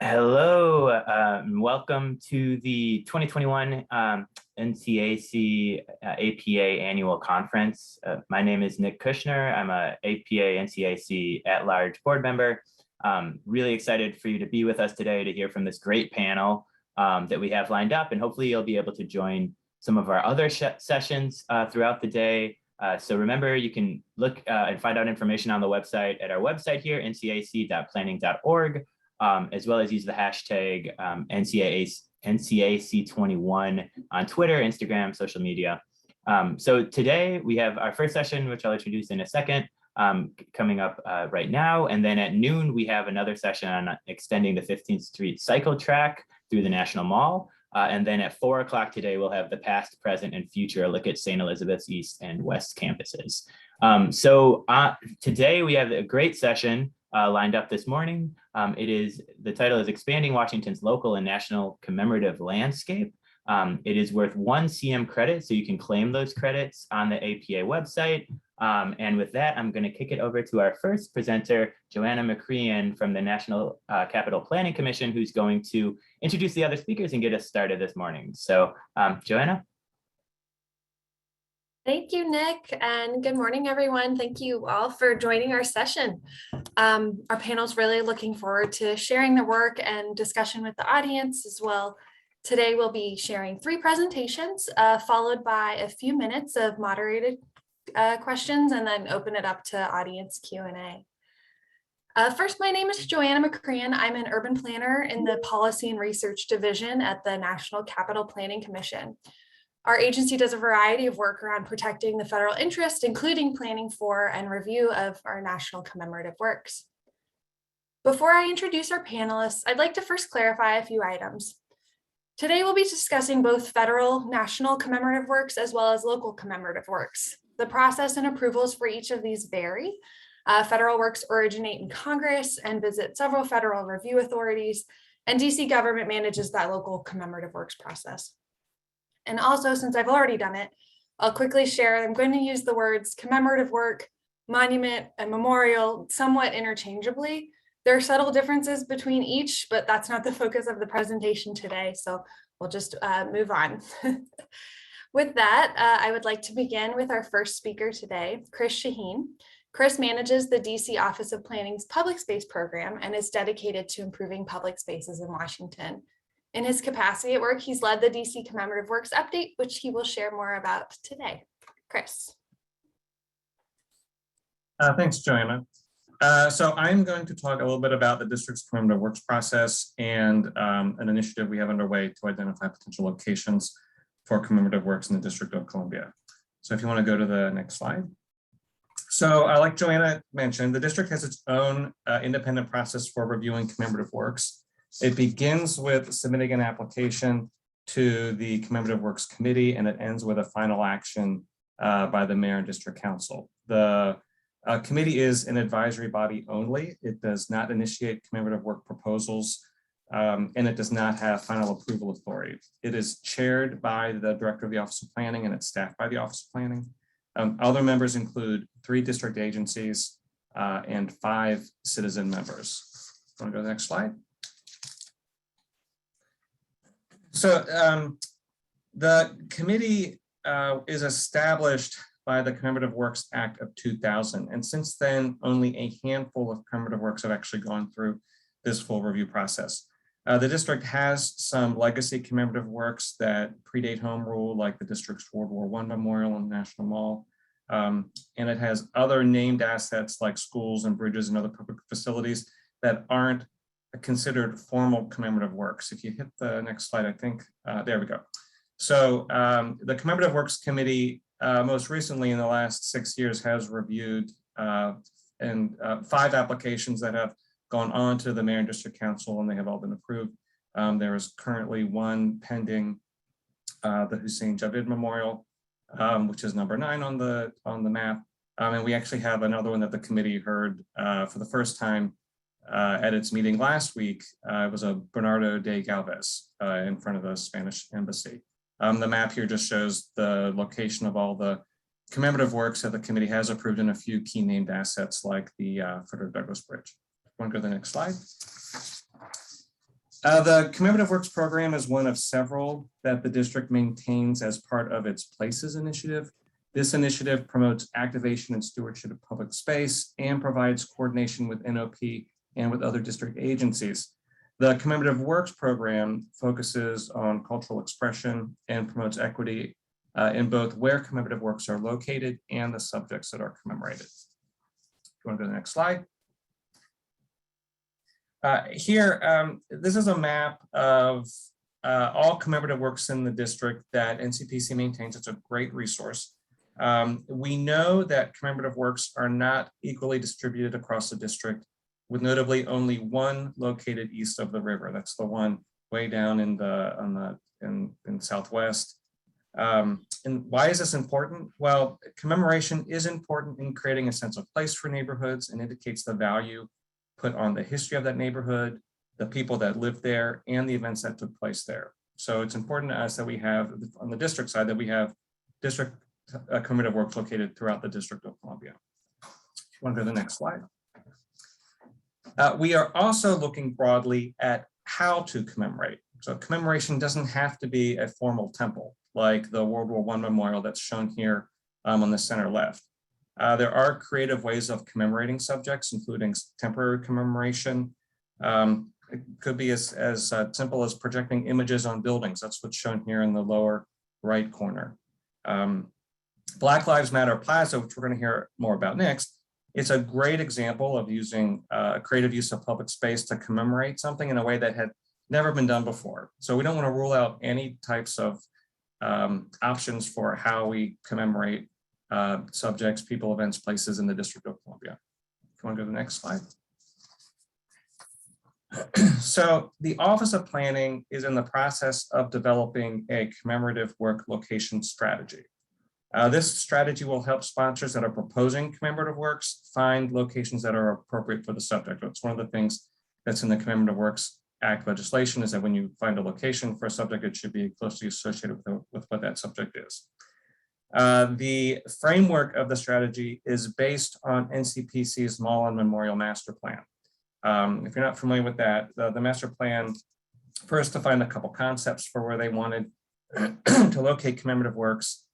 Hello, welcome to the 2021 NCAC APA Annual Conference. My name is Nick Kushner. I'm a APA-NCAC at-large board member. Really excited for you to be with us today to hear from this great panel that we have lined up, and hopefully you'll be able to join some of our other sessions throughout the day. So remember, you can look and find out information on the website at our website here, ncac.planning.org. As well as use the hashtag NCAC21 on Twitter, Instagram, social media. So today we have our first session, which I'll introduce in a second, coming up right now. And then at noon, we have another session on extending the 15th Street cycle track through the National Mall. And then at 4 o'clock today, we'll have the past, present, and future look at St. Elizabeth's East and West campuses. Today we have a great session lined up this morning. The title is Expanding Washington's Local and National Commemorative Landscape. It is worth 1 CM credit, so you can claim those credits on the APA website. And with that, I'm going to kick it over to our first presenter, Joanna McCrean from the National Capital Planning Commission, who's going to introduce the other speakers and get us started this morning. So Joanna. Thank you, Nick, and good morning, everyone. Thank you all for joining our session. Our panel's really looking forward to sharing their work and discussion with the audience as well. Today, we'll be sharing 3 presentations, followed by a few minutes of moderated questions, and then open it up to audience Q&A. First, my name is Joanna McCrean. I'm an urban planner in the Policy and Research Division at the National Capital Planning Commission. Our agency does a variety of work around protecting the federal interest, including planning for and review of our national commemorative works. Before I introduce our panelists, I'd like to first clarify a few items. Today, we'll be discussing both federal national commemorative works as well as local commemorative works. The process and approvals for each of these vary. Federal works originate in Congress and visit several federal review authorities, and DC government manages that local commemorative works process. And also, since I've already done it, I'll quickly share, I'm going to use the words commemorative work, monument, and memorial somewhat interchangeably. There are subtle differences between each, but that's not the focus of the presentation today, so we'll just move on. With that, I would like to begin with our first speaker today, Chris Shaheen. Chris manages the DC Office of Planning's Public Space Program and is dedicated to improving public spaces in Washington. In his capacity at work, he's led the DC Commemorative Works update, which he will share more about today. Chris. Thanks, Joanna. So I'm going to talk a little bit about the district's commemorative works process and an initiative we have underway to identify potential locations for commemorative works in the District of Columbia. So if you want to go to the next slide. So like Joanna mentioned, the district has its own independent process for reviewing commemorative works. It begins with submitting an application to the Commemorative Works Committee, and it ends with a final action by the Mayor and District Council. The committee is an advisory body only. It does not initiate commemorative work proposals, and it does not have final approval authority. It is chaired by the Director of the Office of Planning, and it's staffed by the Office of Planning. Other members include 3 district agencies and 5 citizen members. Want to go to the next slide? So the committee is established by the Commemorative Works Act of 2000. And since then, only a handful of commemorative works have actually gone through this full review process. The district has some legacy commemorative works that predate home rule, like the district's World War I Memorial and National Mall. And it has other named assets like schools and bridges and other public facilities that aren't considered formal commemorative works. If you hit the next slide, I think, there we go. So the Commemorative Works Committee most recently in the last 6 years has reviewed 5 applications that have gone on to the Mayor and District Council, and they have all been approved. There is currently 1 pending, the Hussein Javid Memorial, which is number 9 on the map. And we actually have another one that the committee heard for the first time at its meeting last week. It was a Bernardo de Galvez in front of the Spanish embassy. The map here just shows the location of all the commemorative works that the committee has approved and a few key named assets like the Frederick Douglass Bridge. Want to go to the next slide? The Commemorative Works program is one of several that the district maintains as part of its Places initiative. This initiative promotes activation and stewardship of public space and provides coordination with NOP and with other district agencies. The Commemorative Works program focuses on cultural expression and promotes equity in both where commemorative works are located and the subjects that are commemorated. If you want to go to the next slide. Here, this is a map of all commemorative works in the district that NCPC maintains. It's a great resource. We know that commemorative works are not equally distributed across the district, with notably only one located east of the river. That's the one way down in Southwest. And why is this important? Well, commemoration is important in creating a sense of place for neighborhoods and indicates the value put on the history of that neighborhood, the people that live there, and the events that took place there. So it's important to us that we have, on the district side, that we have district commemorative works located throughout the District of Columbia. If you want to go to the next slide. We are also looking broadly at how to commemorate. So commemoration doesn't have to be a formal temple, like the World War I memorial that's shown here on the center left. There are creative ways of commemorating subjects, including temporary commemoration. It could be as simple as projecting images on buildings. That's what's shown here in the lower right corner. Black Lives Matter Plaza, which we're going to hear more about next, it's a great example of using creative use of public space to commemorate something in a way that had never been done before. So we don't want to rule out any types of options for how we commemorate subjects, people, events, places in the District of Columbia. If you want to go to the next slide. So the Office of Planning is in the process of developing a commemorative work location strategy. This strategy will help sponsors that are proposing commemorative works find locations that are appropriate for the subject. It's one of the things that's in the Commemorative Works Act legislation, is that when you find a location for a subject, it should be closely associated with what that subject is. The framework of the strategy is based on NCPC's Mall and Memorial Master Plan. If you're not familiar with that, the master plan first defined a couple concepts for where they wanted to locate commemorative works.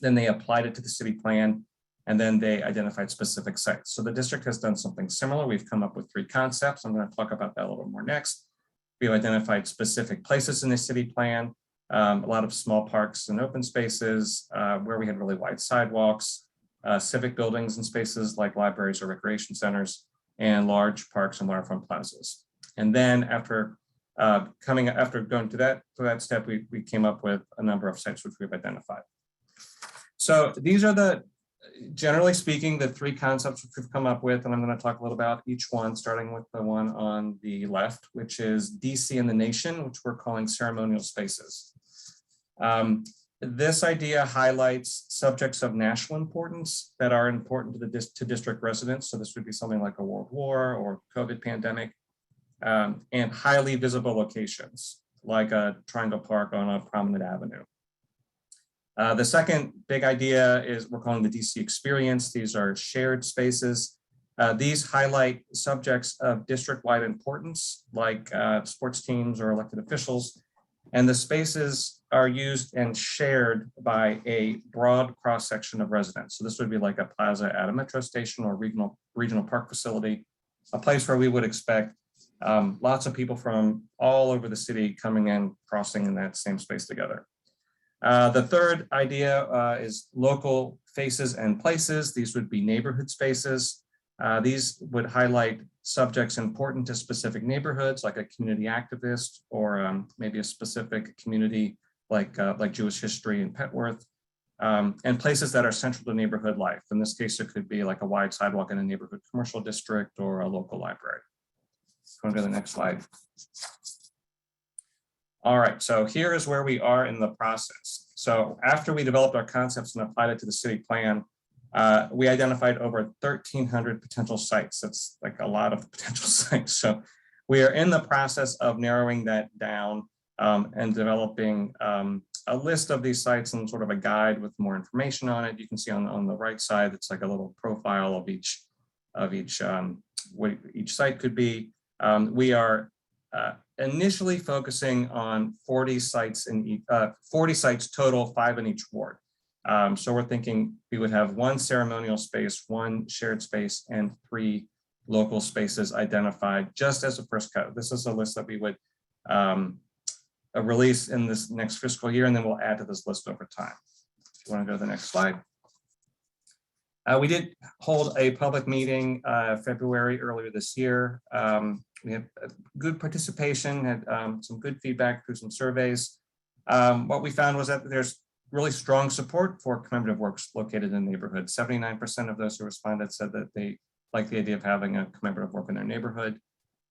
Then they applied it to the city plan, and then they identified specific sites. So the district has done something similar. We've come up with 3 concepts. I'm going to talk about that a little more next. We've identified specific places in the city plan, a lot of small parks and open spaces where we had really wide sidewalks, civic buildings and spaces like libraries or recreation centers, and large parks and waterfront plazas. And then after going to that step, we came up with a number of sites which we've identified. So these are generally speaking, the 3 concepts which we've come up with, and I'm going to talk a little about each one, starting with the one on the left, which is DC and the Nation, which we're calling ceremonial spaces. This idea highlights subjects of national importance that are important to district residents. So this would be something like a world war or COVID pandemic, and highly visible locations like a Triangle Park on a prominent avenue. The second big idea is we're calling the DC experience. These are shared spaces. These highlight subjects of district-wide importance, like sports teams or elected officials. And the spaces are used and shared by a broad cross-section of residents. So this would be like a plaza at a metro station or regional park facility, a place where we would expect lots of people from all over the city coming in, crossing in that same space together. The third idea is local faces and places. These would be neighborhood spaces. These would highlight subjects important to specific neighborhoods, like a community activist, or maybe a specific community like Jewish history in Petworth, and places that are central to neighborhood life. In this case, it could be like a wide sidewalk in a neighborhood commercial district or a local library. Go to the next slide. All right, so here is where we are in the process. So after we developed our concepts and applied it to the city plan, we identified over 1,300 potential sites. That's like a lot of potential sites. So we are in the process of narrowing that down and developing a list of these sites and sort of a guide with more information on it. You can see on the right side, it's like a little profile of what each site could be. We are initially focusing on 40 sites in 40 sites total, 5 in each ward. So we're thinking we would have 1 ceremonial space, 1 shared space, and 3 local spaces identified just as a first cut. This is a list that we would release in this next fiscal year, and then we'll add to this list over time. If you want to go to the next slide. We did hold a public meeting February earlier this year. We had good participation, had some good feedback through some surveys. What we found was that there's really strong support for commemorative works located in the neighborhood. 79% of those who responded said that they like the idea of having a commemorative work in their neighborhood.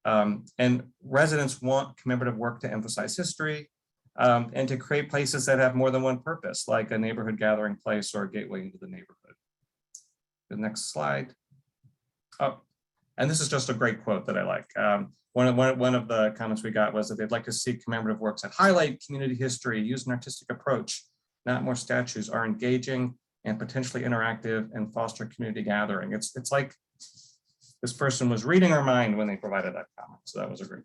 And residents want commemorative work to emphasize history and to create places that have more than one purpose, like a neighborhood gathering place or a gateway into the neighborhood. The next slide. Oh, and this is just a great quote that I like. One of the comments we got was that they'd like to see commemorative works that highlight community history, use an artistic approach, not more statues, are engaging and potentially interactive and foster community gathering. It's like this person was reading our mind when they provided that comment. So that was a great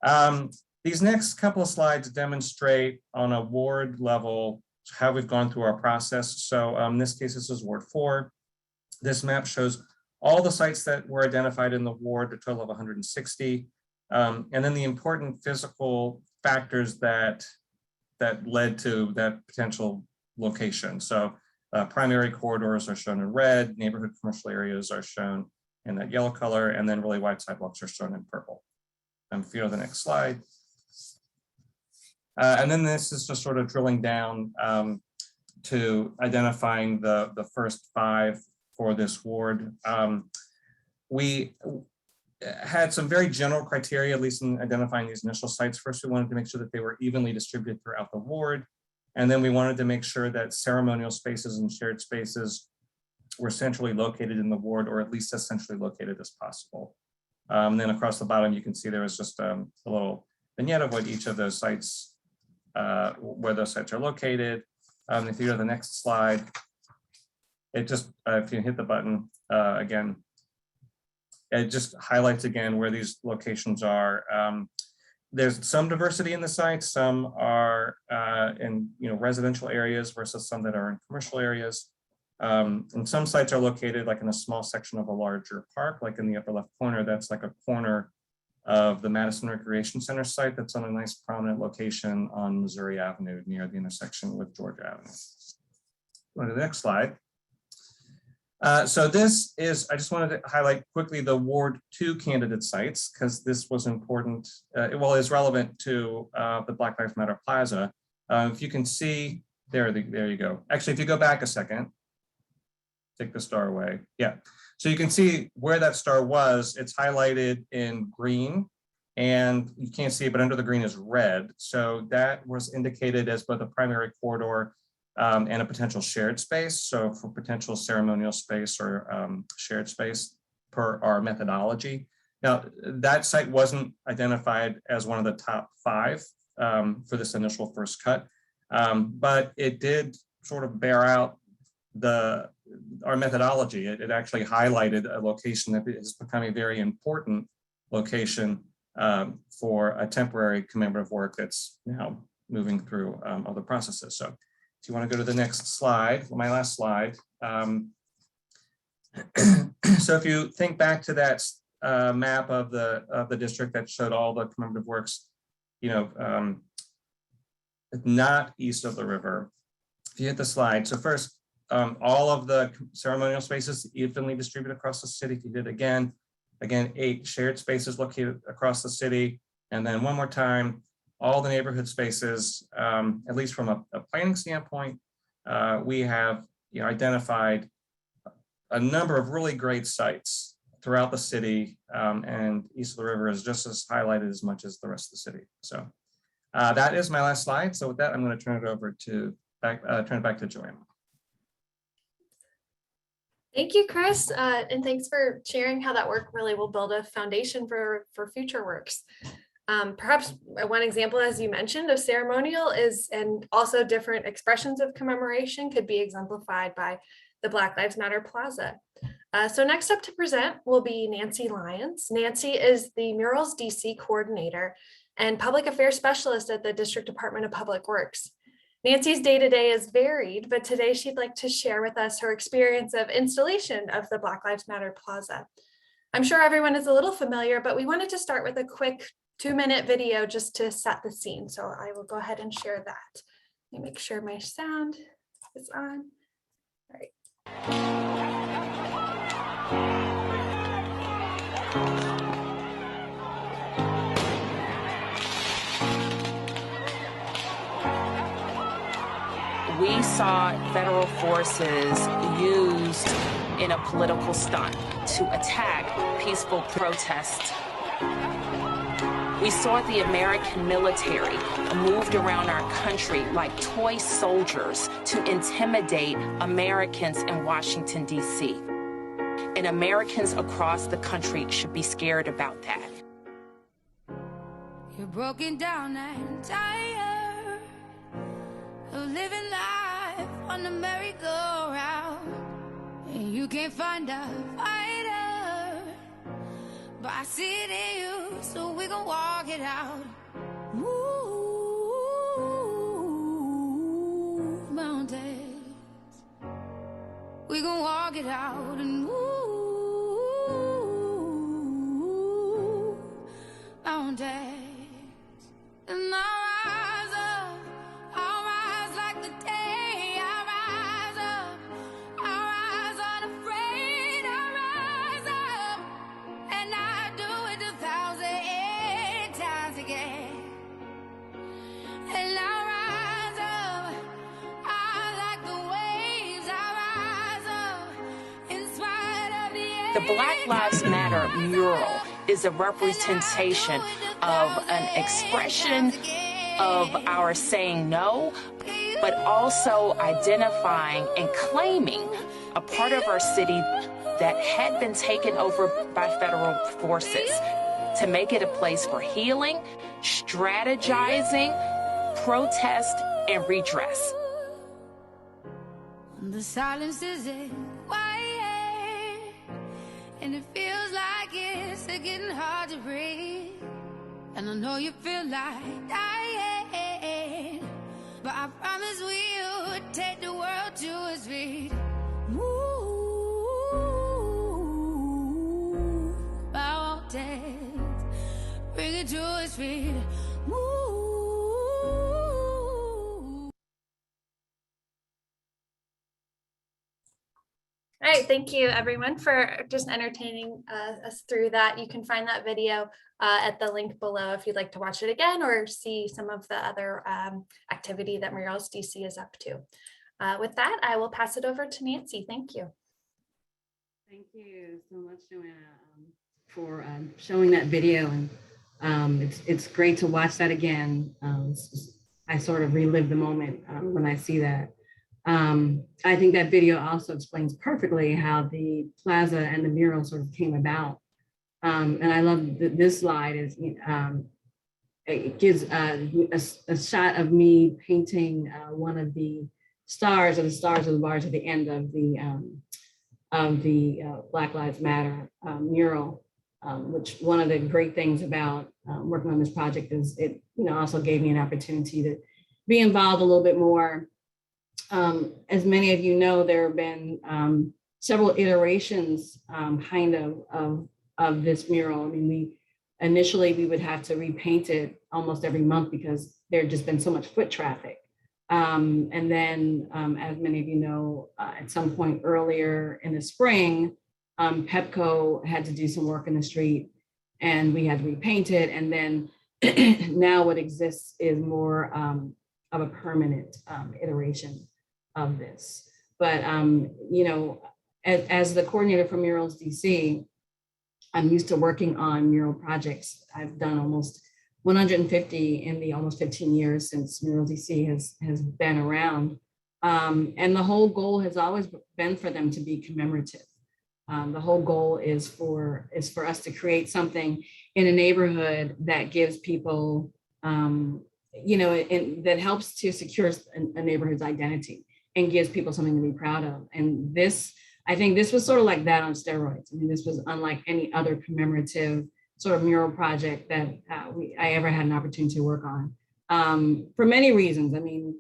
comment. These next couple of slides demonstrate on a ward level how we've gone through our process. So in this case, this is Ward 4. This map shows all the sites that were identified in the ward, a total of 160. And then the important physical factors that led to that potential location. So primary corridors are shown in red, neighborhood commercial areas are shown in that yellow color, and then really wide sidewalks are shown in purple. If you go to the next slide. And then this is just sort of drilling down to identifying the first 5 for this ward. We had some very general criteria, at least in identifying these initial sites. First, we wanted to make sure that they were evenly distributed throughout the ward. And then we wanted to make sure that ceremonial spaces and shared spaces were centrally located in the ward, or at least as centrally located as possible. Then across the bottom, you can see there was just a little vignette of what each of those sites, where those sites are located. If you go to the next slide, it just, if you hit the button again, it just highlights again where these locations are. There's some diversity in the sites. Some are in residential areas versus some that are in commercial areas. And some sites are located like in a small section of a larger park, like in the upper left corner. That's like a corner of the Madison Recreation Center site that's on a nice prominent location on Missouri Avenue near the intersection with Georgia Avenue. Go to the next slide. So this is, I just wanted to highlight quickly the Ward 2 candidate sites, because this was important, well, it's relevant to the Black Lives Matter Plaza. If you can see, there you go. Actually, if you go back a second, take the star away. Yeah. So you can see where that star was. It's highlighted in green, and you can't see it, but under the green is red. So that was indicated as both a primary corridor and a potential shared space. So for potential ceremonial space or shared space per our methodology. Now, that site wasn't identified as one of the top 5 for this initial first cut, but it did sort of bear out our methodology. It actually highlighted a location that has become a very important location for a temporary commemorative work that's now moving through other processes. So if you want to go to the next slide, my last slide. So if you think back to that map of the district that showed all the commemorative works, not east of the river. If you hit the slide, so first, all of the ceremonial spaces evenly distributed across the city. If you did again, 8 shared spaces located across the city. And then one more time, all the neighborhood spaces, at least from a planning standpoint, we have identified a number of really great sites throughout the city, and east of the river is just as highlighted as much as the rest of the city. So that is my last slide. So with that, I'm going to turn it over to turn it back to Joanna. Thank you, Chris, and thanks for sharing how that work really will build a foundation for future works. Perhaps one example, as you mentioned, of ceremonial is, and also different expressions of commemoration could be exemplified by the Black Lives Matter Plaza. So next up to present will be Nancy Lyons. Nancy is the Murals DC coordinator and public affairs specialist at the District Department of Public Works. Nancy's day-to-day is varied, but today she'd like to share with us her experience of installation of the Black Lives Matter Plaza. I'm sure everyone is a little familiar, but we wanted to start with a quick 2-minute video just to set the scene. So I will go ahead and share that. Let me make sure my sound is on. All right. We saw federal forces used in a political stunt to attack peaceful protests. We saw the American military moved around our country like toy soldiers to intimidate Americans in Washington, D.C. And Americans across the country should be scared about that. You're broken down and tired of living life on the merry-go-round, and you can't find a fighter, but I see it in you, so we gon' walk it out. Move mountains, we gon' walk it out and move mountains. And I'll rise like the day, I'll rise up, I'll rise unafraid, I'll rise up, and I do it 1,000 times again. And I'll rise up, I like the waves, I'll rise up, in spite of the Black Lives Matter mural is a representation of an expression of our saying no, but also identifying and claiming a part of our city that had been taken over by federal forces to make it a place for healing, strategizing, protest, and redress. The silence isn't quiet, and it feels like it's getting hard to breathe. And I know you feel like dying, but I promise we'll take the world to its feet. Move mountains, bring it to its feet. Move. All right, thank you everyone for just entertaining us through that. You can find that video at the link below if you'd like to watch it again or see some of the other activity that Murals DC is up to. With that, I will pass it over to Nancy. Thank you. Thank you so much, Joanna, for showing that video. And it's great to watch that again. I sort of relive the moment when I see that. I think that video also explains perfectly how the plaza and the mural sort of came about. And I love that this slide is, it gives a shot of me painting one of the stars or the stars of the bars at the end of the Black Lives Matter mural, which one of the great things about working on this project is it also gave me an opportunity to be involved a little bit more. As many of you know, there have been several iterations of this mural. I mean, initially we would have to repaint it almost every month because there had just been so much foot traffic. And then, as many of you know, at some point earlier in the spring, Pepco had to do some work in the street and we had to repaint it. And then now what exists is more of a permanent iteration of this. But, as the coordinator for Murals DC, I'm used to working on mural projects. I've done almost 150 in the almost 15 years since Murals DC has been around. And the whole goal has always been for them to be commemorative. The whole goal is for us to create something in a neighborhood that gives people, that helps to secure a neighborhood's identity and gives people something to be proud of. And this I think this was sort of like that on steroids. I mean, this was unlike any other commemorative sort of mural project that I ever had an opportunity to work on, for many reasons. I mean,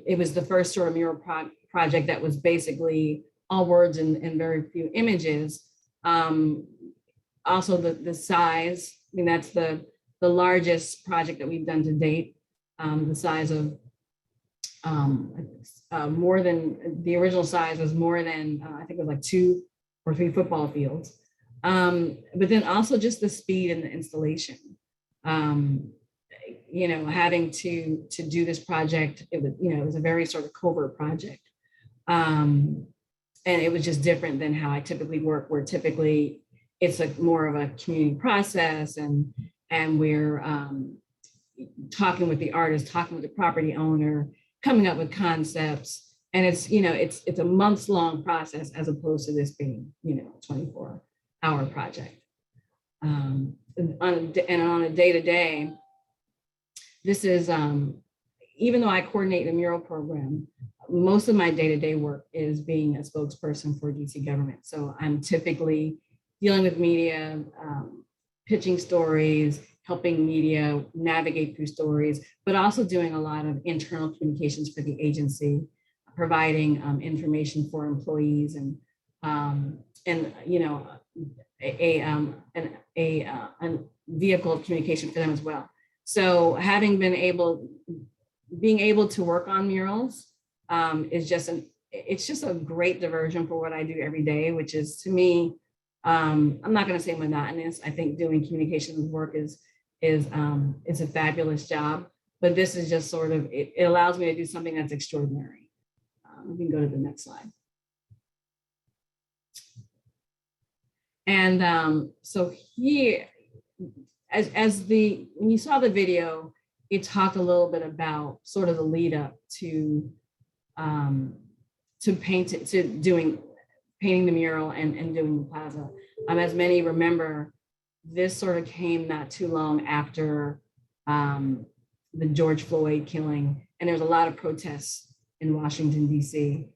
it was the first sort of mural project that was basically all words and very few images. Also the size, I mean, that's the largest project that we've done to date, the size of more than, the original size was more than, I think it was like 2 or 3 football fields. But then also just the speed and the installation. You know, having to do this project, it was, you know, it was a very sort of covert project. And it was just different than how I typically work, where typically it's a more of a community process, and we're talking with the artist, talking with the property owner, coming up with concepts. And it's, you know, it's a months-long process as opposed to this being, you know, a 24-hour project. And on a day-to-day, this is, even though I coordinate the mural program, most of my day-to-day work is being a spokesperson for DC government. So I'm typically dealing with media, pitching stories, helping media navigate through stories, but also doing a lot of internal communications for the agency, providing information for employees, and you know, a vehicle of communication for them as well. So having being able to work on murals is just it's just a great diversion for what I do every day, which is, to me, I'm not going to say monotonous. I think doing communications work is a fabulous job, but this is just sort of, it allows me to do something that's extraordinary. We can go to the next slide. And so here, when you saw the video, it talked a little bit about sort of the lead up to painting the mural and doing the plaza. As many remember, this sort of came not too long after the George Floyd killing, and there's a lot of protests in Washington, DC.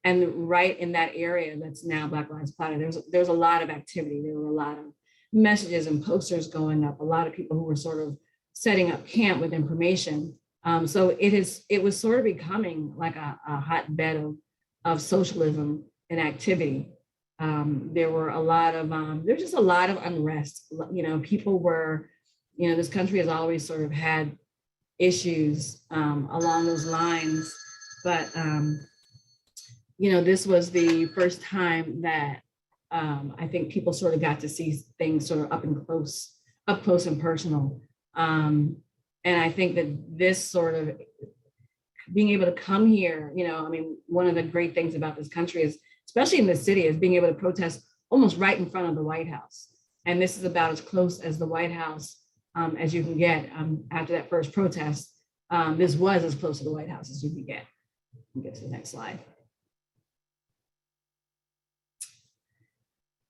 And right in that area that's now Black Lives Matter, there's a lot of activity. There were a lot of messages and posters going up, a lot of people who were sort of setting up camp with information. So it was sort of becoming like a hotbed of socialism and activity. There were a lot of, there's just a lot of unrest. You know, people were, you know, this country has always sort of had issues along those lines, but you know, this was the first time that I think people sort of got to see things sort of up close and personal. And I think that this sort of being able to come here, you know, I mean, one of the great things about this country is, especially in this city, is being able to protest almost right in front of the White House. And this is about as close as the White House as you can get. After that first protest, this was as close to the White House as you could get. We'll get to the next slide.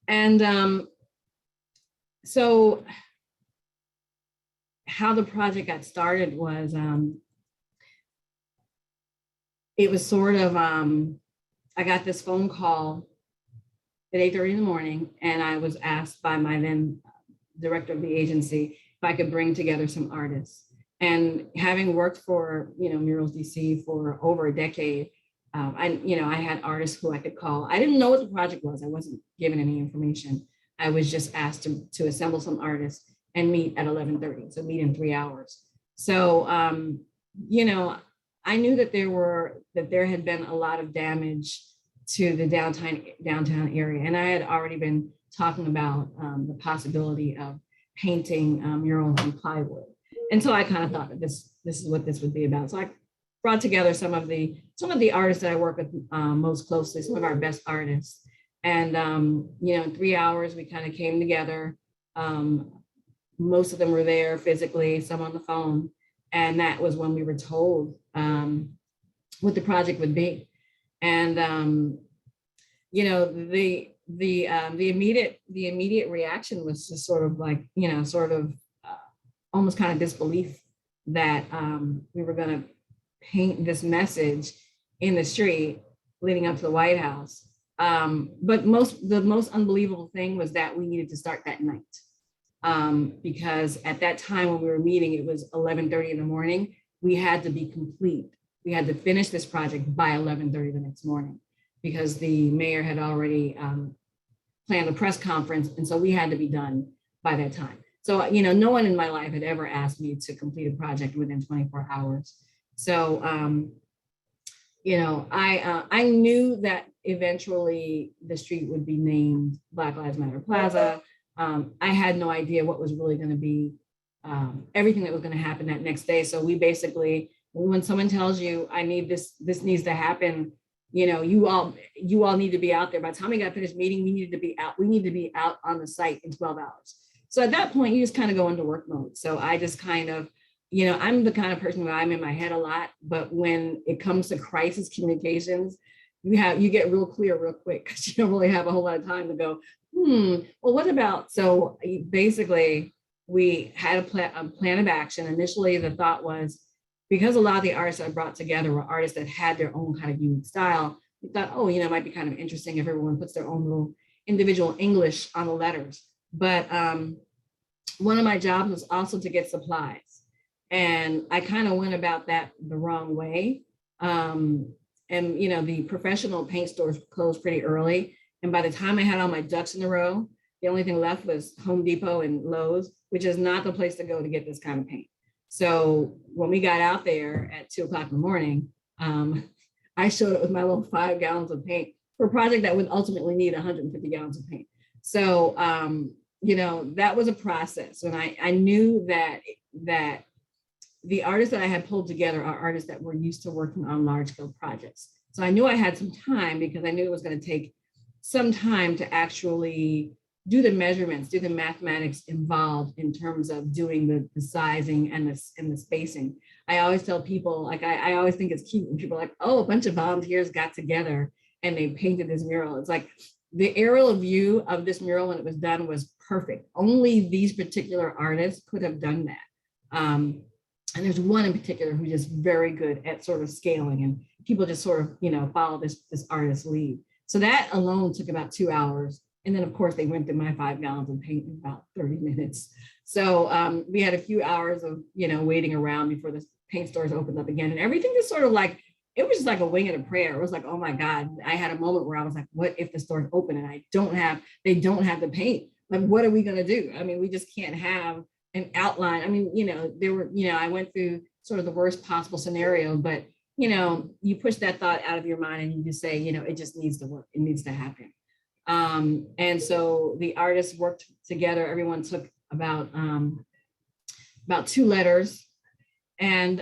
And so how the project got started was, it was sort of, I got this phone call at 8:30 in the morning, and I was asked by my then director of the agency if I could bring together some artists. And having worked for, you know, Murals DC for over a decade, I had artists who I could call. I didn't know what the project was. I wasn't given any information. I was just asked to assemble some artists and meet at 11:30, so meet in 3 hours. So, you know, I knew that there had been a lot of damage to the downtown area, and I had already been talking about the possibility of painting murals on plywood. And so I kind of thought that this is what this would be about. So I brought together some of the artists that I work with most closely, some of our best artists. And you know, in 3 hours, we kind of came together. Most of them were there physically, some on the phone. And that was when we were told what the project would be. And you know, the immediate reaction was just sort of like, you know, sort of almost kind of disbelief that we were going to paint this message in the street leading up to the White House. But the most unbelievable thing was that we needed to start that night. Because at that time when we were meeting, it was 11:30 in the morning. We had to be complete. We had to finish this project by 11:30 the next morning because the mayor had already planned a press conference. And so we had to be done by that time. So, no one in my life had ever asked me to complete a project within 24 hours. So, I knew that eventually the street would be named Black Lives Matter Plaza. I had no idea what was really going to be everything that was going to happen that next day. So we basically, when someone tells you, I need this needs to happen, you all need to be out there. By the time we got finished meeting, we need to be out on the site in 12 hours. So at that point, you just kind of go into work mode. So I just kind of, I'm the kind of person where I'm in my head a lot, but when it comes to crisis communications, you get real clear real quick because you don't really have a whole lot of time to go, well, what about? So basically, we had a plan of action. Initially, the thought was, because a lot of the artists I brought together were artists that had their own kind of unique style, we thought, it might be kind of interesting if everyone puts their own little individual English on the letters. But one of my jobs was also to get supplies. And I kind of went about that the wrong way. And, the professional paint stores closed pretty early. And by the time I had all my ducks in a row, the only thing left was Home Depot and Lowe's, which is not the place to go to get this kind of paint. So when we got out there at 2 o'clock in the morning, I showed up with my little 5 gallons of paint for a project that would ultimately need 150 gallons of paint. So, that was a process. And I knew that the artists that I had pulled together are artists that were used to working on large scale projects. So I knew I had some time because I knew it was going to take some time to actually do the measurements, do the mathematics involved in terms of doing the sizing and the spacing. I always tell people, like, I always think it's cute when people are like, oh, a bunch of volunteers got together and they painted this mural. It's like the aerial view of this mural when it was done was perfect. Only these particular artists could have done that. And there's one in particular who's just very good at sort of scaling, and people just sort of, follow this artist's lead. So that alone took about 2 hours. And then of course they went through my 5 gallons of paint in about 30 minutes. So we had a few hours of, waiting around before the paint stores opened up again. And everything just sort of like, it was just like a wing and a prayer. It was like, oh my God, I had a moment where I was like, what if the stores open and they don't have the paint? Like, what are we gonna do? I mean, we just can't have an outline. I mean, I went through sort of the worst possible scenario, but, you push that thought out of your mind and you just say, it just needs to work. It needs to happen. And so the artists worked together. Everyone took about 2 letters, and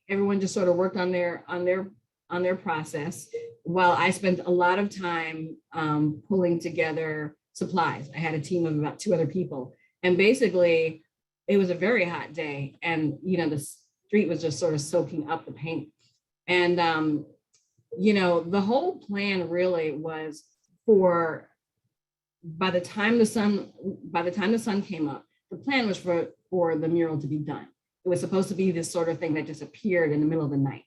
everyone just sort of worked on their process, while I spent a lot of time pulling together supplies. I had a team of about 2 other people, and basically it was a very hot day, and the street was just sort of soaking up the paint, and the whole plan really was for, by the time the sun came up, the plan was for the mural to be done. It was supposed to be this sort of thing that just appeared in the middle of the night.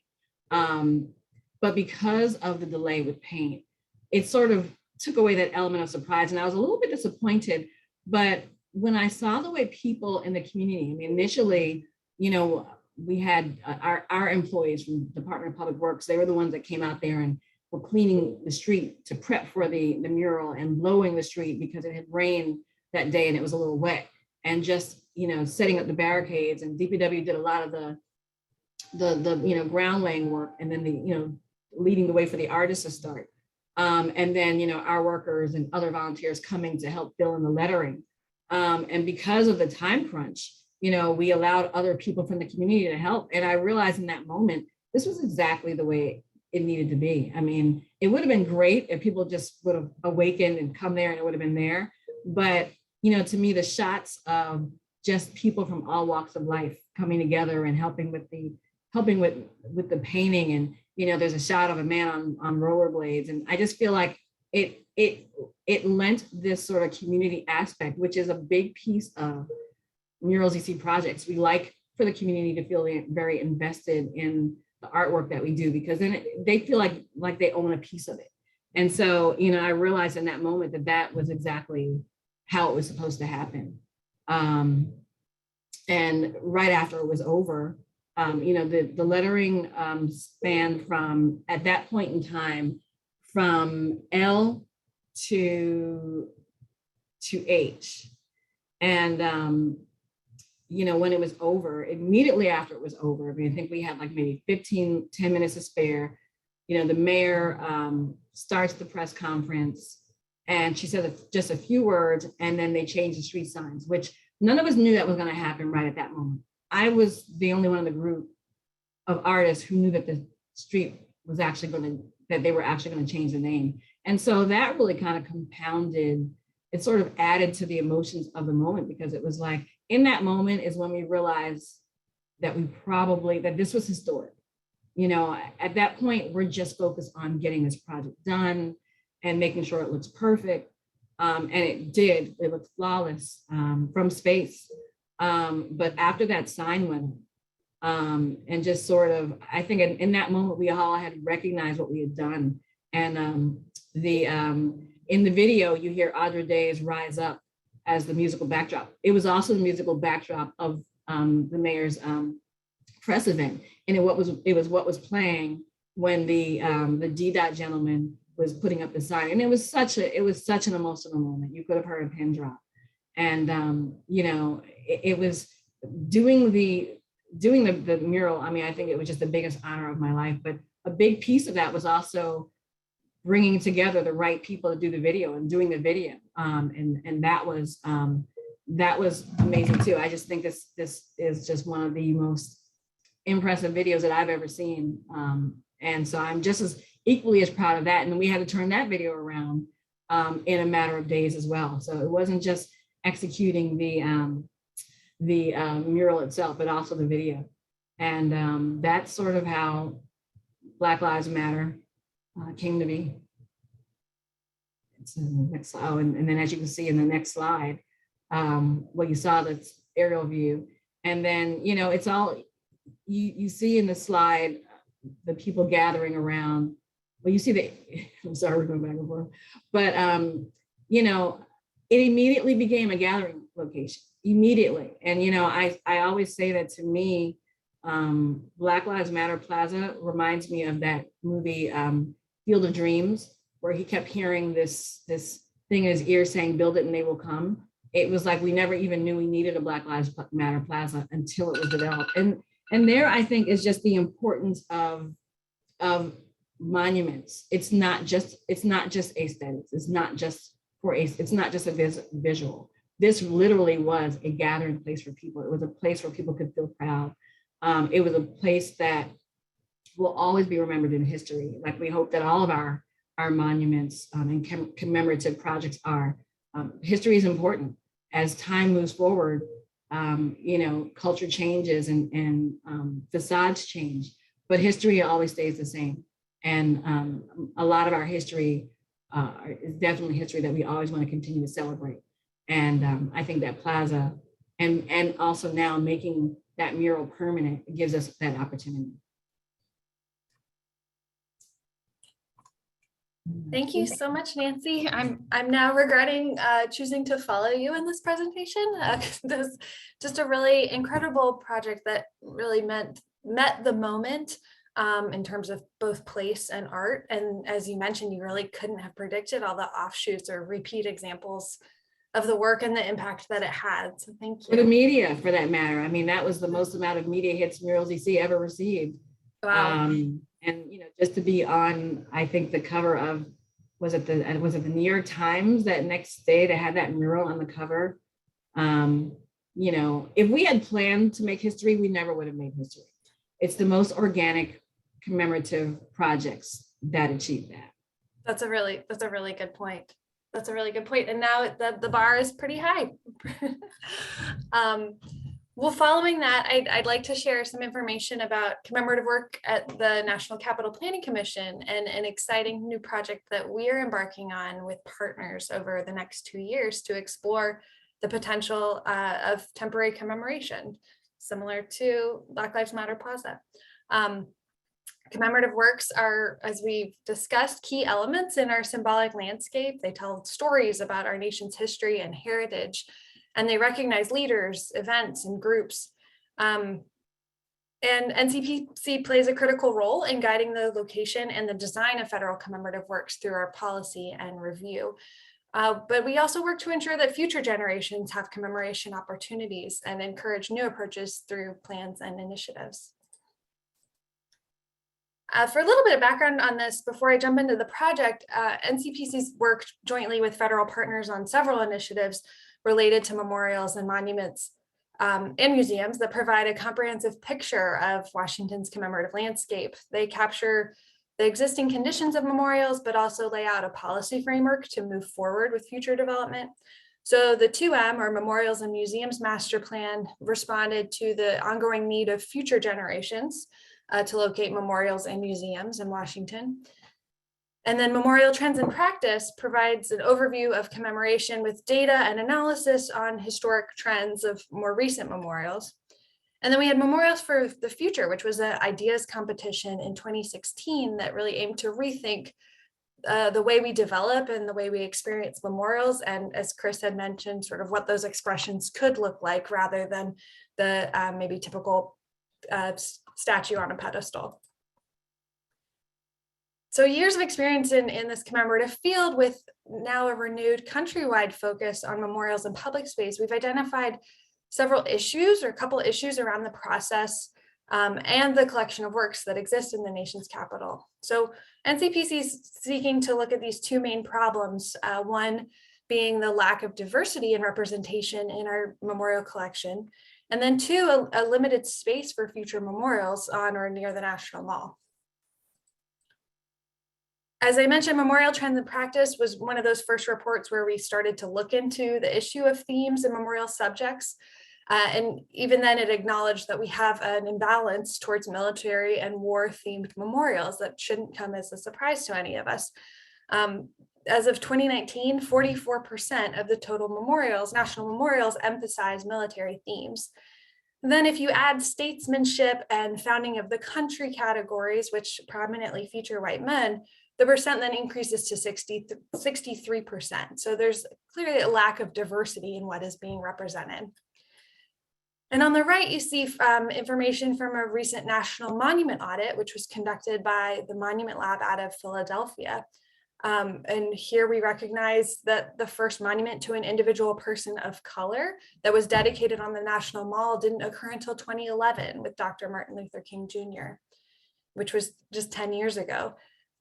But because of the delay with paint, it sort of took away that element of surprise. And I was a little bit disappointed, but when I saw the way people in the community, I mean, initially, we had our employees from the Department of Public Works. They were the ones that came out there and were cleaning the street to prep for the mural and blowing the street because it had rained that day and it was a little wet, and just, setting up the barricades. And DPW did a lot of the ground laying work, and then leading the way for the artists to start. And then, our workers and other volunteers coming to help fill in the lettering. And because of the time crunch, we allowed other people from the community to help. And I realized in that moment, this was exactly the way it needed to be. I mean, it would have been great if people just would have awakened and come there and it would have been there. But, to me, the shots of just people from all walks of life coming together and helping with the painting, and, there's a shot of a man on rollerblades. And I just feel like it lent this sort of community aspect, which is a big piece of Murals EC projects. We like for the community to feel very invested in the artwork that we do, because then they feel like they own a piece of it. And so, you know, I realized in that moment that that was exactly how it was supposed to happen. And right after it was over, you know, the lettering spanned from, at that point in time, from L to H. And, you know, when it was over, immediately after it was over, I mean, I think we had like maybe 10 minutes to spare. You know, the mayor starts the press conference and she said just a few words, and then they changed the street signs, which none of us knew that was going to happen right at that moment. I was the only one in the group of artists who knew that the street was actually that they were actually going to change the name. And so that really kind of compounded, it sort of added to the emotions of the moment, because it was like, in that moment is when we realized that that this was historic. You know, at that point, we're just focused on getting this project done and making sure it looks perfect. And it did, it looked flawless from space. But after that sign went up, and just sort of, I think in that moment, we all had recognized what we had done. And in the video, you hear Audra Day's Rise Up as the musical backdrop. It was also the musical backdrop of the mayor's press event. And it was what was playing when the D-Dot gentleman was putting up the sign. And it was such an emotional moment. You could have heard a pin drop. And you know, it was doing the mural. I mean, I think it was just the biggest honor of my life. But a big piece of that was also bringing together the right people to do the video and doing the video. And that was amazing too. I just think this is just one of the most impressive videos that I've ever seen. And so I'm just as equally as proud of that. And we had to turn that video around in a matter of days as well. So it wasn't just executing the mural itself, but also the video. And that's sort of how Black Lives Matter came to be. It's in the next, and then as you can see in the next slide, what you saw, that's aerial view. And then, you know, it's all, you see in the slide, the people gathering around. Well, you see I'm sorry, we're going back and forth. But, you know, it immediately became a gathering location, immediately. And, you know, I always say that, to me, Black Lives Matter Plaza reminds me of that movie, Field of Dreams, where he kept hearing this thing in his ear saying, build it and they will come. It was like we never even knew we needed a Black Lives Matter Plaza until it was developed. And there, I think, is just the importance of monuments. It's not just aesthetics. It's not just a visual. This literally was a gathering place for people. It was a place where people could feel proud. It was a place that will always be remembered in history. Like we hope that all of our monuments and commemorative projects are. History is important. As time moves forward, you know, culture changes and facades change, but history always stays the same. And a lot of our history is definitely history that we always want to continue to celebrate. And I think that plaza and also now making that mural permanent gives us that opportunity. Thank you so much, Nancy. I'm now regretting choosing to follow you in this presentation. This is just a really incredible project that really met the moment in terms of both place and art. And as you mentioned, you really couldn't have predicted all the offshoots or repeat examples of the work and the impact that it had. So thank you. For the media, for that matter. I mean, that was the most amount of media hits Murals DC ever received. Wow. And you know, just to be on, I think the cover of, was it the New York Times that next day that had that mural on the cover? You know, if we had planned to make history, we never would have made history. It's the most organic commemorative projects that achieve that. That's a really good point. That's a really good point. And now the bar is pretty high. Well, following that, I'd like to share some information about commemorative work at the National Capital Planning Commission and an exciting new project that we are embarking on with partners over the next 2 years to explore the potential of temporary commemoration, similar to Black Lives Matter Plaza. Commemorative works are, as we've discussed, key elements in our symbolic landscape. They tell stories about our nation's history and heritage, and they recognize leaders, events, and groups. And NCPC plays a critical role in guiding the location and the design of federal commemorative works through our policy and review. But we also work to ensure that future generations have commemoration opportunities and encourage new approaches through plans and initiatives. For a little bit of background on this, before I jump into the project, NCPC's worked jointly with federal partners on several initiatives related to memorials and monuments and museums that provide a comprehensive picture of Washington's commemorative landscape. They capture the existing conditions of memorials, but also lay out a policy framework to move forward with future development. So the 2M, or Memorials and Museums Master Plan, responded to the ongoing need of future generations to locate memorials and museums in Washington. And then Memorial Trends and Practice provides an overview of commemoration with data and analysis on historic trends of more recent memorials. And then we had Memorials for the Future, which was an ideas competition in 2016 that really aimed to rethink the way we develop and the way we experience memorials. And as Chris had mentioned, sort of what those expressions could look like rather than the maybe typical statue on a pedestal. So years of experience in this commemorative field with now a renewed countrywide focus on memorials and public space, we've identified several issues or a couple issues around the process and the collection of works that exist in the nation's capital. So NCPC is seeking to look at these two main problems, one being the lack of diversity and representation in our memorial collection, and then two, a limited space for future memorials on or near the National Mall. As I mentioned, Memorial Trends and Practice was one of those first reports where we started to look into the issue of themes and memorial subjects. And even then it acknowledged that we have an imbalance towards military and war themed memorials that shouldn't come as a surprise to any of us. As of 2019, 44% of the total memorials, national memorials, emphasize military themes. And then if you add statesmanship and founding of the country categories, which prominently feature white men, the percent then increases to 63%. So there's clearly a lack of diversity in what is being represented. And on the right, you see information from a recent national monument audit, which was conducted by the Monument Lab out of Philadelphia. And here we recognize that the first monument to an individual person of color that was dedicated on the National Mall didn't occur until 2011 with Dr. Martin Luther King Jr., which was just 10 years ago.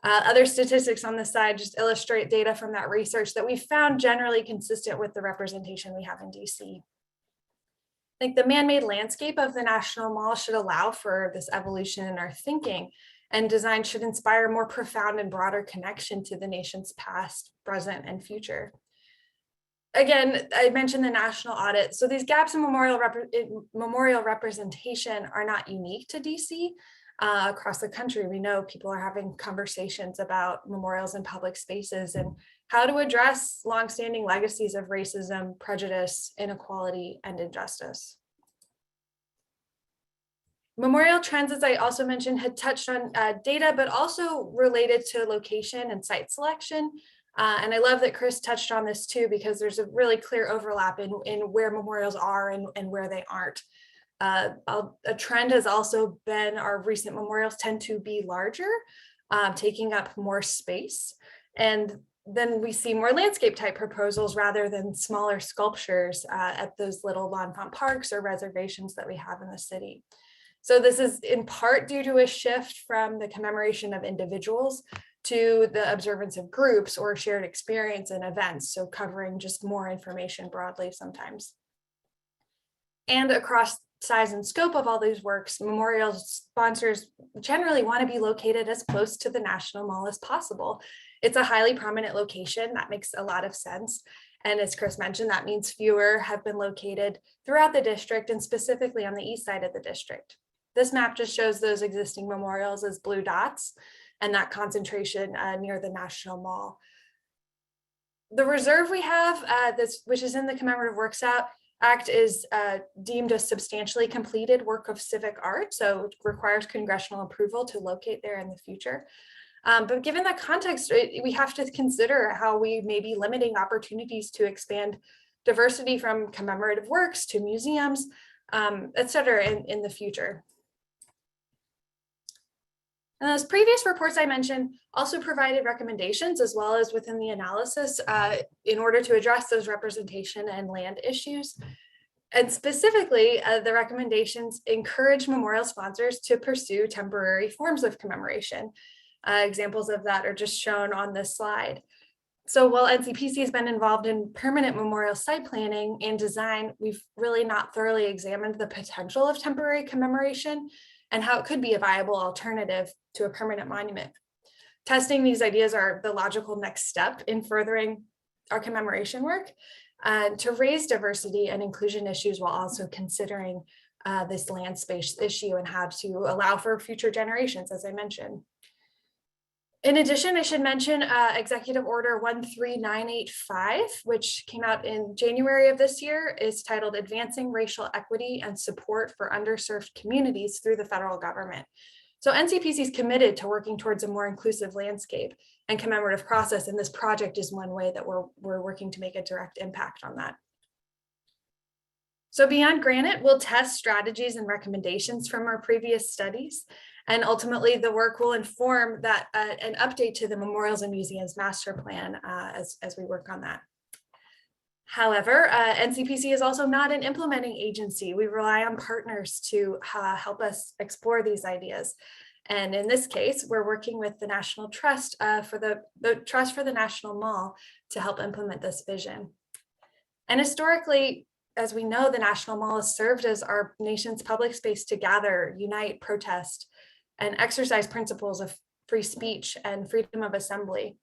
Other statistics on this side just illustrate data from that research that we found generally consistent with the representation we have in DC. I think the man-made landscape of the National Mall should allow for this evolution in our thinking, and design should inspire more profound and broader connection to the nation's past, present, and future. Again, I mentioned the national audit. So these gaps in memorial representation are not unique to DC. Across the country, we know people are having conversations about memorials in public spaces and how to address longstanding legacies of racism, prejudice, inequality, and injustice. Memorial Trends, as I also mentioned, had touched on data, but also related to location and site selection. And I love that Chris touched on this too, because there's a really clear overlap in where memorials are and where they aren't. A trend has also been our recent memorials tend to be larger, taking up more space. And then we see more landscape type proposals rather than smaller sculptures at those little l'enfant parks or reservations that we have in the city. So this is in part due to a shift from the commemoration of individuals to the observance of groups or shared experience and events. So covering just more information broadly sometimes. And across size and scope of all these works, memorial sponsors generally want to be located as close to the National Mall as possible. It's a highly prominent location. That makes a lot of sense. And as Chris mentioned, that means fewer have been located throughout the district and specifically on the east side of the district. This map just shows those existing memorials as blue dots and that concentration near the National Mall. The reserve we have, which is in the Commemorative Works out, Act is deemed a substantially completed work of civic art, so it requires congressional approval to locate there in the future. But given that context, we have to consider how we may be limiting opportunities to expand diversity from commemorative works to museums, et cetera, in the future. And those previous reports I mentioned also provided recommendations, as well as within the analysis, in order to address those representation and land issues. And specifically, the recommendations encourage memorial sponsors to pursue temporary forms of commemoration. Examples of that are just shown on this slide. So while NCPC has been involved in permanent memorial site planning and design, we've really not thoroughly examined the potential of temporary commemoration and how it could be a viable alternative to a permanent monument. Testing these ideas are the logical next step in furthering our commemoration work to raise diversity and inclusion issues while also considering this land space issue and how to allow for future generations, as I mentioned. In addition, I should mention Executive Order 13985, which came out in January of this year, is titled Advancing Racial Equity and Support for Underserved Communities Through the Federal Government. So NCPC is committed to working towards a more inclusive landscape and commemorative process, and this project is one way that we're working to make a direct impact on that. So Beyond Granite, we'll test strategies and recommendations from our previous studies. And ultimately, the work will inform that an update to the Memorials and Museums Master Plan as we work on that. However, NCPC is also not an implementing agency. We rely on partners to help us explore these ideas. And in this case, we're working with the National Trust for the Trust for the National Mall to help implement this vision. And historically, as we know, the National Mall has served as our nation's public space to gather, unite, protest, and exercise principles of free speech and freedom of assembly.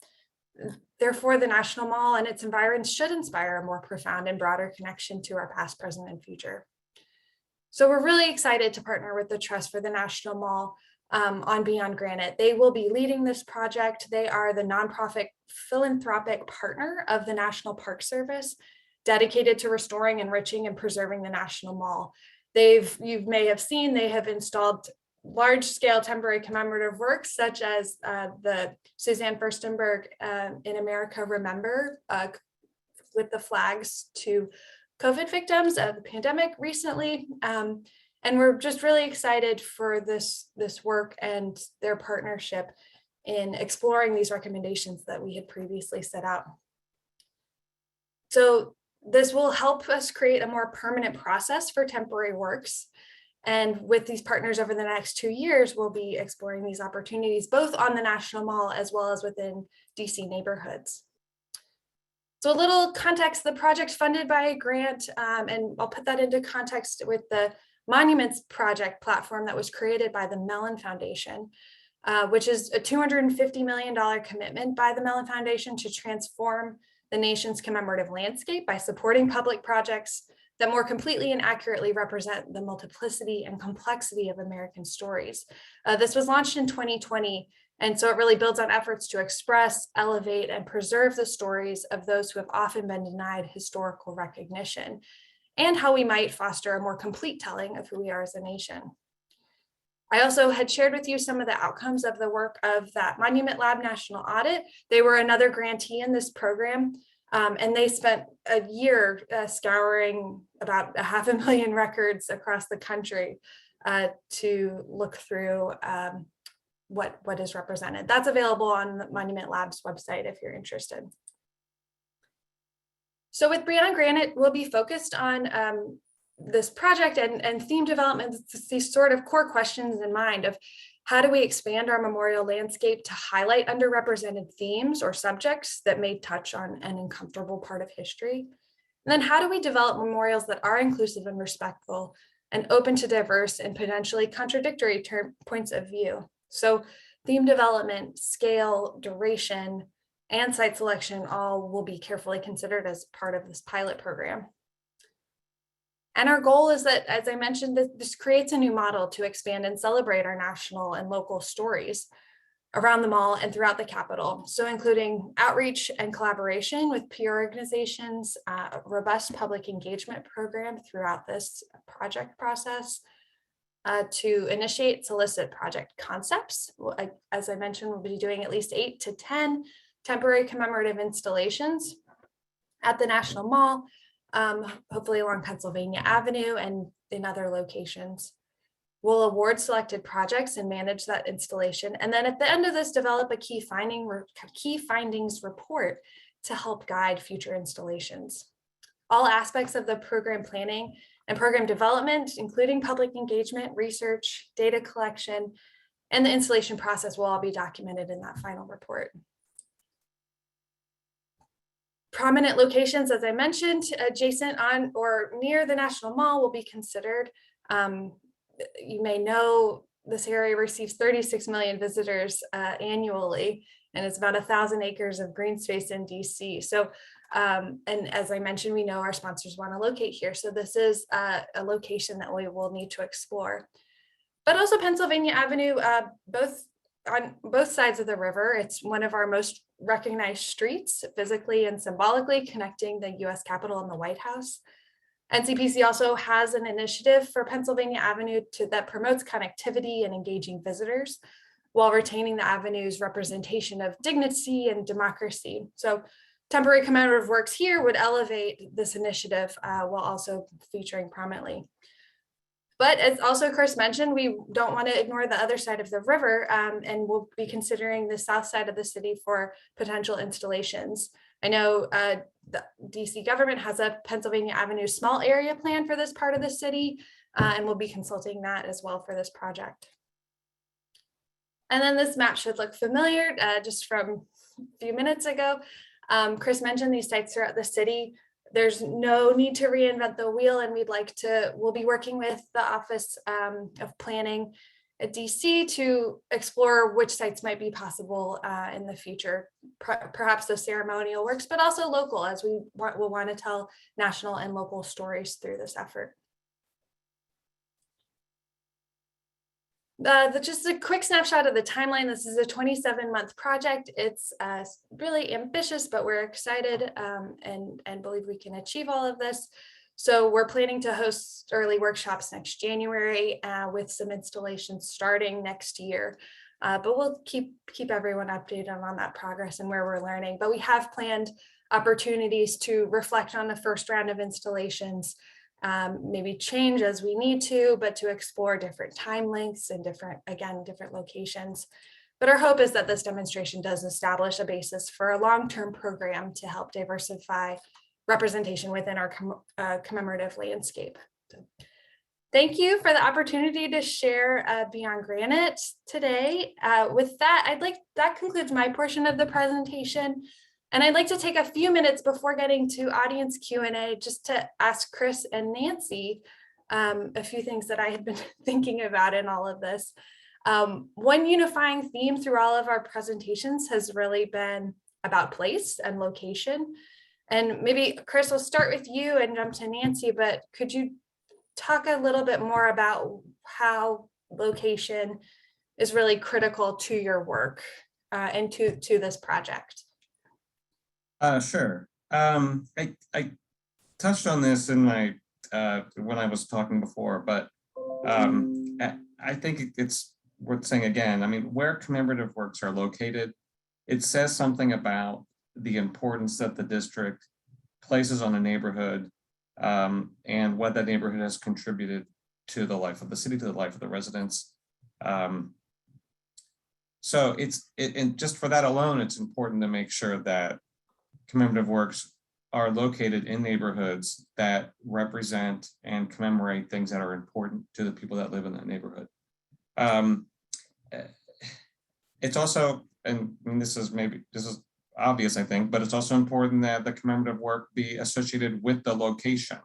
Therefore, the National Mall and its environs should inspire a more profound and broader connection to our past, present, and future. So we're really excited to partner with the Trust for the National Mall on Beyond Granite. They will be leading this project. They are the nonprofit philanthropic partner of the National Park Service, dedicated to restoring, enriching, and preserving the National Mall. You may have seen, they have installed large-scale temporary commemorative works, such as the Suzanne Furstenberg In America Remember, with the flags to COVID victims of the pandemic recently. And we're just really excited for this work and their partnership in exploring these recommendations that we had previously set out. So this will help us create a more permanent process for temporary works. And with these partners over the next 2 years, we'll be exploring these opportunities, both on the National Mall as well as within DC neighborhoods. So a little context, the project's funded by a grant, and I'll put that into context with the Monuments Project platform that was created by the Mellon Foundation, which is a $250 million commitment by the Mellon Foundation to transform the nation's commemorative landscape by supporting public projects that more completely and accurately represent the multiplicity and complexity of American stories. This was launched in 2020, and so it really builds on efforts to express, elevate, and preserve the stories of those who have often been denied historical recognition, and how we might foster a more complete telling of who we are as a nation. I also had shared with you some of the outcomes of the work of that Monument Lab National Audit. They were another grantee in this program. And they spent a year scouring about 500,000 records across the country to look through what is represented. That's available on the Monument Lab's website if you're interested. So with Beyond Granite, we'll be focused on this project and theme development, these sort of core questions in mind of how do we expand our memorial landscape to highlight underrepresented themes or subjects that may touch on an uncomfortable part of history? And then how do we develop memorials that are inclusive and respectful and open to diverse and potentially contradictory points of view? So theme development, scale, duration, and site selection all will be carefully considered as part of this pilot program. And our goal is that, as I mentioned, this creates a new model to expand and celebrate our national and local stories. around the mall and throughout the Capitol. So including outreach and collaboration with peer organizations, a robust public engagement program throughout this project process, to initiate, solicit project concepts. As I mentioned, we'll be doing at least 8 to 10 temporary commemorative installations at the National Mall, hopefully along Pennsylvania Avenue and in other locations. We'll award selected projects and manage that installation. And then at the end of this, develop a key findings report to help guide future installations. All aspects of the program planning and program development, including public engagement, research, data collection, and the installation process will all be documented in that final report. Prominent locations, as I mentioned, adjacent on or near the National Mall will be considered. You may know this area receives 36 million visitors annually, and it's about 1,000 acres of green space in DC. So, and as I mentioned, we know our sponsors want to locate here. So this is a location that we will need to explore. But also Pennsylvania Avenue, on both sides of the river. It's one of our most recognized streets, physically and symbolically, connecting the US Capitol and the White House. NCPC also has an initiative for Pennsylvania Avenue that promotes connectivity and engaging visitors while retaining the avenue's representation of dignity and democracy. So temporary commemorative works here would elevate this initiative while also featuring prominently. But as also Chris mentioned, we don't want to ignore the other side of the river, and we'll be considering the south side of the city for potential installations. I know the DC government has a Pennsylvania Avenue small area plan for this part of the city, and we'll be consulting that as well for this project. And then this map should look familiar just from a few minutes ago. Chris mentioned these sites throughout the city. There's no need to reinvent the wheel, and we'll be working with the Office of Planning at DC to explore which sites might be possible in the future, perhaps those ceremonial works, but also local, as we'll want to tell national and local stories through this effort. Just a quick snapshot of the timeline. This is a 27-month project. It's really ambitious, but we're excited and believe we can achieve all of this. So we're planning to host early workshops next January with some installations starting next year. But we'll keep everyone updated on that progress and where we're learning. But we have planned opportunities to reflect on the first round of installations, maybe change as we need to, but to explore different time lengths and different locations. But our hope is that this demonstration does establish a basis for a long-term program to help diversify representation within our commemorative landscape. So, thank you for the opportunity to share Beyond Granite today. With that, that concludes my portion of the presentation. And I'd like to take a few minutes before getting to audience Q&A just to ask Chris and Nancy a few things that I had been thinking about in all of this. One unifying theme through all of our presentations has really been about place and location. And maybe, Chris, I'll start with you and jump to Nancy, but could you talk a little bit more about how location is really critical to your work and to this project? Sure. I touched on this in my when I was talking before, but I think it's worth saying again. I mean, where commemorative works are located, it says something about the importance that the district places on a neighborhood and what that neighborhood has contributed to the life of the city, to the life of the residents. So and just for that alone, it's important to make sure that commemorative works are located in neighborhoods that represent and commemorate things that are important to the people that live in that neighborhood. It's also, and this is obvious, I think, but it's also important that the commemorative work be associated with the location.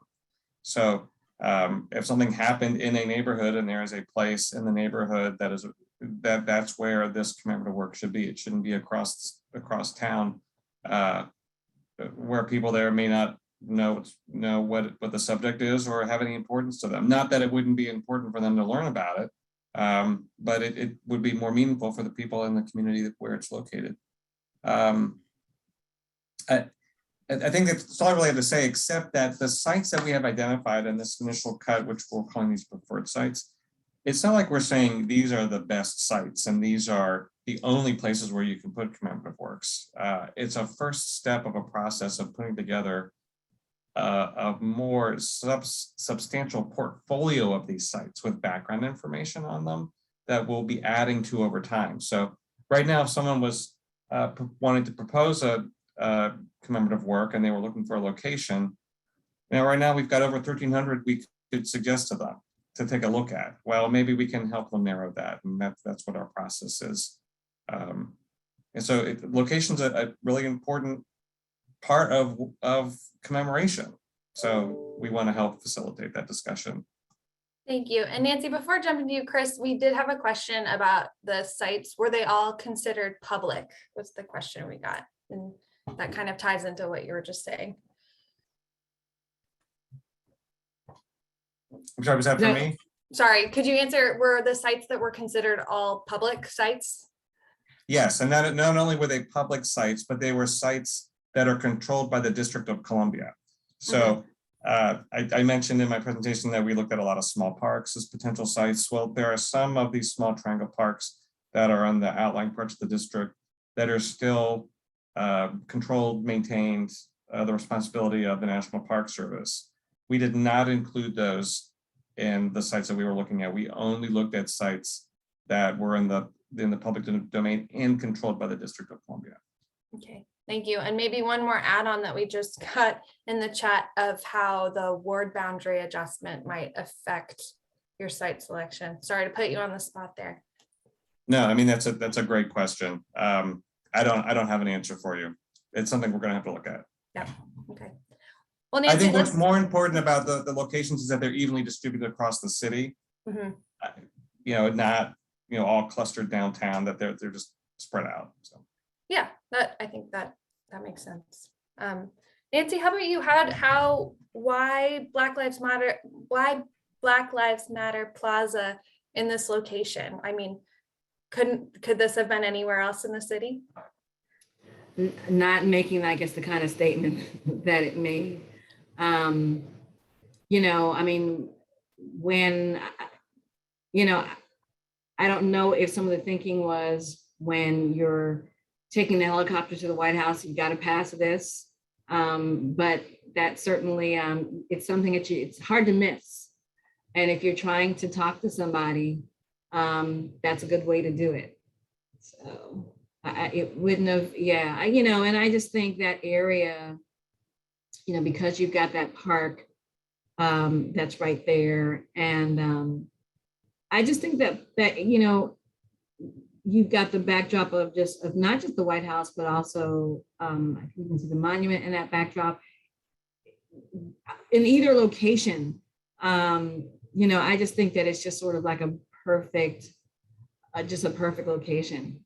So if something happened in a neighborhood and there is a place in the neighborhood that's where this commemorative work should be. It shouldn't be across town where people there may not know what the subject is or have any importance to them. Not that it wouldn't be important for them to learn about it, But it would be more meaningful for the people in the community where it's located. I think that's all I really have to say, except that the sites that we have identified in this initial cut, which we're calling these preferred sites, it's not like we're saying these are the best sites and these are the only places where you can put commemorative works. It's a first step of a process of putting together a more substantial portfolio of these sites with background information on them that we'll be adding to over time. So right now, if someone was wanting to propose a commemorative work and they were looking for a location, right now we've got over 1,300 we could suggest to them to take a look at. Well, maybe we can help them narrow that, and that's what our process is. And so location's a really important part of commemoration. So we want to help facilitate that discussion. Thank you. And Nancy, before jumping to you, Chris, we did have a question about the sites. Were they all considered public? Was the question we got. And that kind of ties into what you were just saying. I'm sorry, was that for me? Sorry, could you answer, were the sites that were considered all public sites? Yes, and not only were they public sites, but they were sites that are controlled by the District of Columbia. So I mentioned in my presentation that we looked at a lot of small parks as potential sites. Well, there are some of these small triangle parks that are on the outlying parts of the district that are still controlled, maintained, the responsibility of the National Park Service. We did not include those in the sites that we were looking at. We only looked at sites that were in the public domain and controlled by the District of Columbia. Okay, thank you. And maybe one more add-on that we just got in the chat of how the ward boundary adjustment might affect your site selection. Sorry to put you on the spot there. No, I mean, that's a great question. I don't have an answer for you. It's something we're going to have to look at. Yeah. Okay. Well, Nancy, I think what's more important about the locations is that they're evenly distributed across the city. Not all clustered downtown. That they're just spread out. So. Yeah, I think that makes sense. Nancy, how about you? Why Black Lives Matter Plaza in this location? I mean, could this have been anywhere else in the city? Not making, I guess, the kind of statement that it made. I mean, when, I don't know if some of the thinking was when you're taking the helicopter to the White House, you got to pass this. But that certainly, it's something that it's hard to miss. And if you're trying to talk to somebody, that's a good way to do it. So it wouldn't have, and I just think that area, because you've got that park that's right there. And I just think that you've got the backdrop of not just the White House, but also you can see the monument in that backdrop. In either location, I just think that it's just sort of like a perfect location.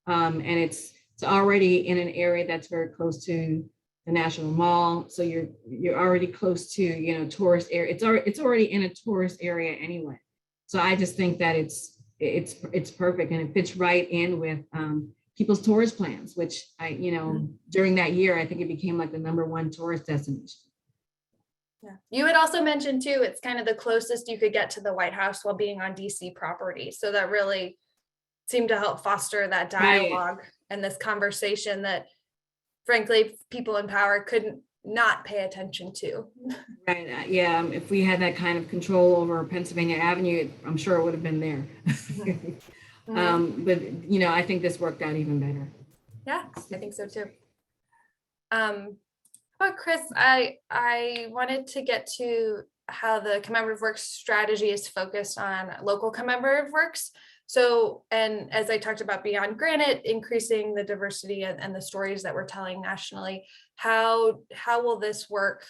And it's already in an area that's very close to the National Mall. So you're already close to, tourist area. It's already in a tourist area anyway. So I just think that it's perfect, and it fits right in with people's tourist plans, which during that year, I think it became like the #1 tourist destination. Yeah. You had also mentioned too, it's kind of the closest you could get to the White House while being on DC property. So that really seemed to help foster that dialogue and this conversation that frankly, people in power couldn't not pay attention to. Right. If we had that kind of control over Pennsylvania Avenue, I'm sure it would have been there. But I think this worked out even better. Yeah, I think so too. But Chris, I wanted to get to how the Commemorative Works strategy is focused on local commemorative works. So, and as I talked about beyond granite, increasing the diversity and the stories that we're telling nationally, how will this work,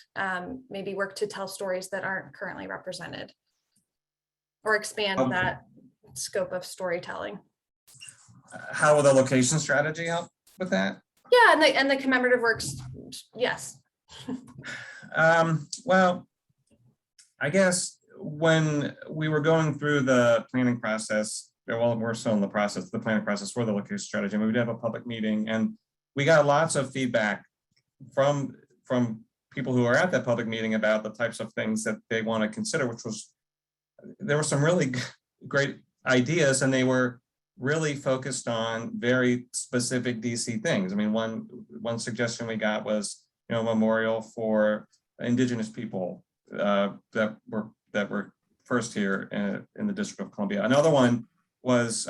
maybe work to tell stories that aren't currently represented or expand that scope of storytelling? How will the location strategy help with that? Yeah, and the Commemorative Works, yes. Well, I guess when we were going through the planning process, well, we're still in the process, the planning process for the location strategy, and we did have a public meeting, and we got lots of feedback from people who are at that public meeting about the types of things that they want to consider, which was, there were some really great ideas, and they were really focused on very specific DC things. I mean, one suggestion we got was, you know, a memorial for Indigenous people that were first here in the District of Columbia. Another one was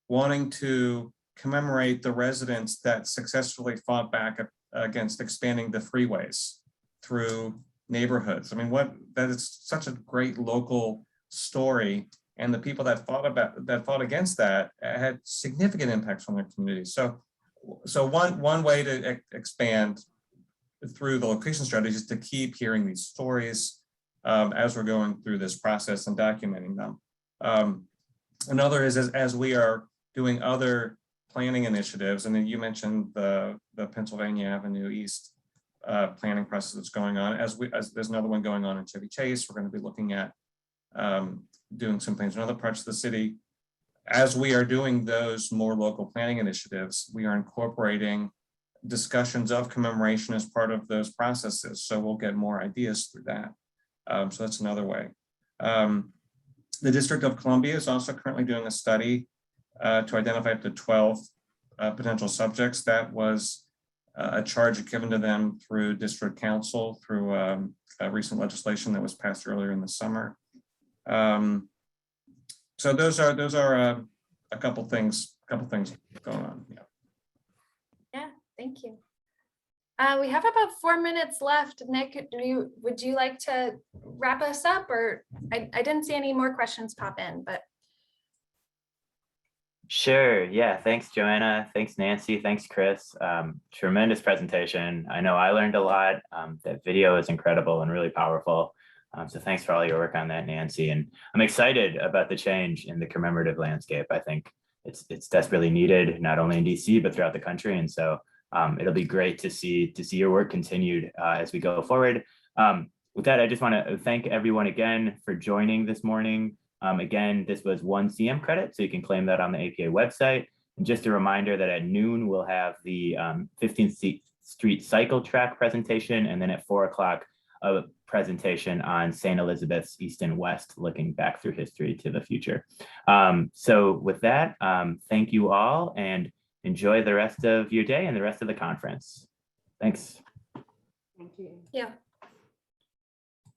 wanting to commemorate the residents that successfully fought back against expanding the freeways through neighborhoods. I mean, that is such a great local story, and the people that fought against that had significant impacts on their communities. So one way to expand through the location strategy is to keep hearing these stories as we're going through this process and documenting them. Another is as we are doing other planning initiatives, and then you mentioned the Pennsylvania Avenue East planning process that's going on. As there's another one going on in Chevy Chase, we're going to be looking at doing some things in other parts of the city. As we are doing those more local planning initiatives, we are incorporating discussions of commemoration as part of those processes. So we'll get more ideas through that. So that's another way. The District of Columbia is also currently doing a study to identify up to 12 potential subjects. That was a charge given to them through district council through a recent legislation that was passed earlier in the summer. So those are a couple things going on. Yeah, thank you. We have about 4 minutes left. Nick, would you like to wrap us up, or I didn't see any more questions pop in, but. Sure. Yeah. Thanks, Joanna. Thanks, Nancy. Thanks, Chris. Tremendous presentation. I know I learned a lot. That video is incredible and really powerful. So thanks for all your work on that, Nancy. And I'm excited about the change in the commemorative landscape. I think it's desperately needed, not only in DC, but throughout the country. And so it'll be great to see your work continued as we go forward. With that, I just want to thank everyone again for joining this morning. Again, this was 1 CM credit, so you can claim that on the APA website. And just a reminder that at noon, we'll have the 15th Street cycle track presentation, and then at 4 o'clock, a presentation on St. Elizabeth's East and West, looking back through history to the future. So with that, thank you all, and enjoy the rest of your day and the rest of the conference. Thanks. Thank you. Yeah.